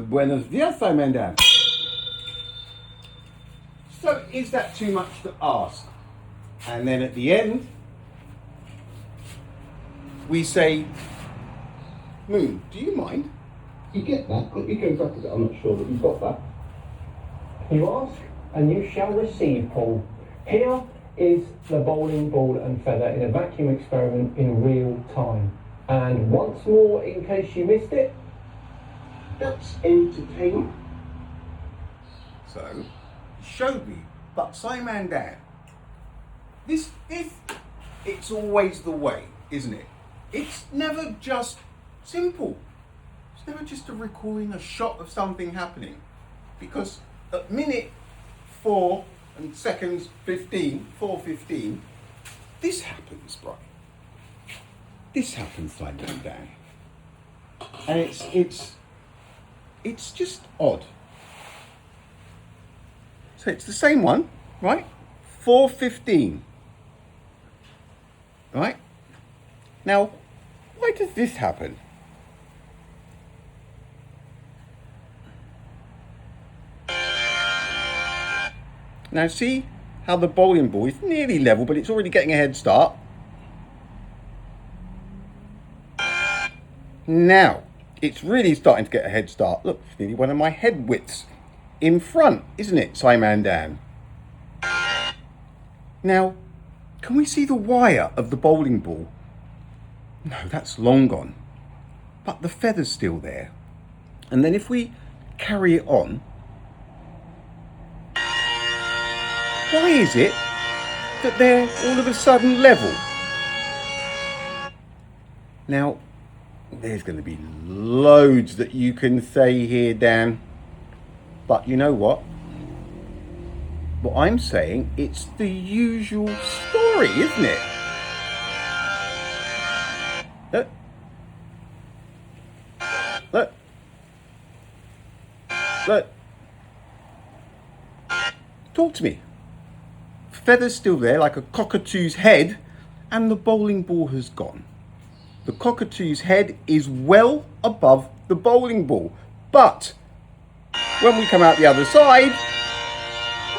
Buenos dias, Simon Dan. So is that too much to ask? And then at the end, we say, Moon, do you mind? You get that? Let me go back a bit. I'm not sure that you've got that. You ask, and you shall receive, Paul. Here is the bowling ball and feather in a vacuum experiment in real time. And once more, in case you missed it, That's entertaining. So, showed me, but Simon Dan, this, it's always the way, isn't it? It's never just simple. It's never just a recalling a shot of something happening. Because at minute 4 and seconds 15, 4:15, this happens, right? This happens, Simon Dan. And it's just odd. So it's the same one, right? 4:15. Right? Now, why does this happen? Now see how the bowling ball is nearly level, but it's already getting a head start. Now, it's really starting to get a head start. Look, it's nearly one of my head widths in front, isn't it, Simon Dan? Now, can we see the wire of the bowling ball? No, that's long gone. But the feather's still there. And then if we carry it on, why is it that they're all of a sudden level? Now, there's going to be loads that you can say here, Dan. But you know what? What I'm saying, it's the usual story, isn't it? Look. Look. Look. Talk to me. Feather's still there like a cockatoo's head, and the bowling ball has gone. The cockatoo's head is well above the bowling ball. But when we come out the other side,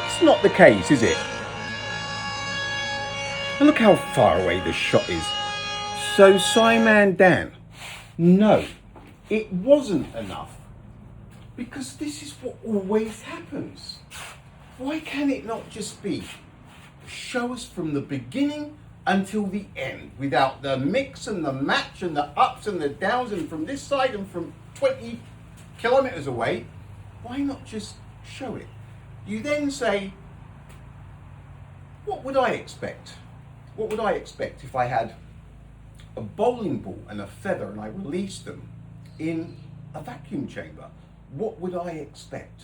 it's not the case, is it? And look how far away the shot is. So Simon Dan, no, it wasn't enough. Because this is what always happens. Why can it not just be show us from the beginning until the end without the mix and the match and the ups and the downs and from this side and from 20 kilometers away? Why not just show it? You then say, what would I expect? What would I expect if I had a bowling ball and a feather and I released them in a vacuum chamber? What would I expect?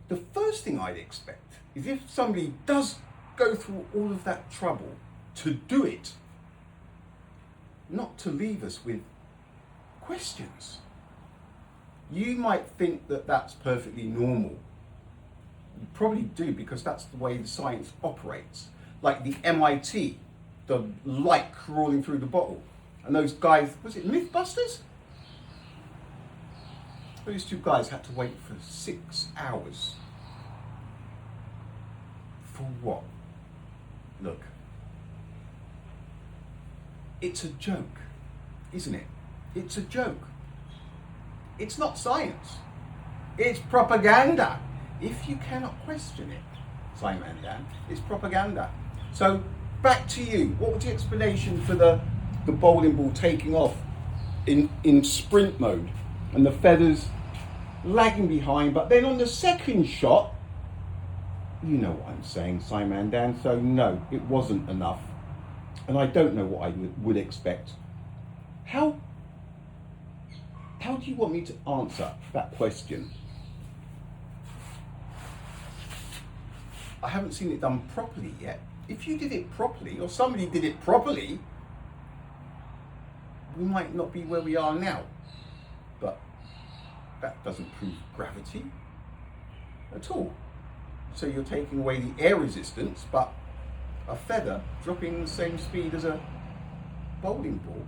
The first thing I'd expect is if somebody does go through all of that trouble to do it, not to leave us with questions. You might think that that's perfectly normal. You probably do, because that's the way the science operates. Like the MIT, the light crawling through the bottle. And those guys, was it Mythbusters? Those two guys had to wait for 6 hours. For what? Look. It's a joke, isn't it? It's a joke. It's not science. It's propaganda. If you cannot question it, Simon Dan, it's propaganda. So back to you. What was the explanation for the bowling ball taking off in sprint mode and the feathers lagging behind? But then on the second shot, you know what I'm saying, Simon Dan. So no, it wasn't enough. And I don't know what I would expect. How do you want me to answer that question? I haven't seen it done properly yet. If you did it properly, or somebody did it properly, we might not be where we are now. But that doesn't prove gravity at all. So you're taking away the air resistance, but a feather dropping the same speed as a bowling ball.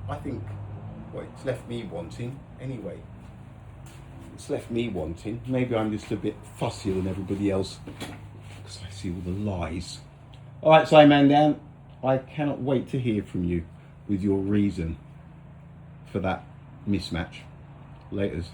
I think Well, it's left me wanting anyway. It's left me wanting. Maybe I'm just a bit fussier than everybody else because I see all the lies. All right, Simon Dan, I cannot wait to hear from you with your reason for that mismatch. Laters.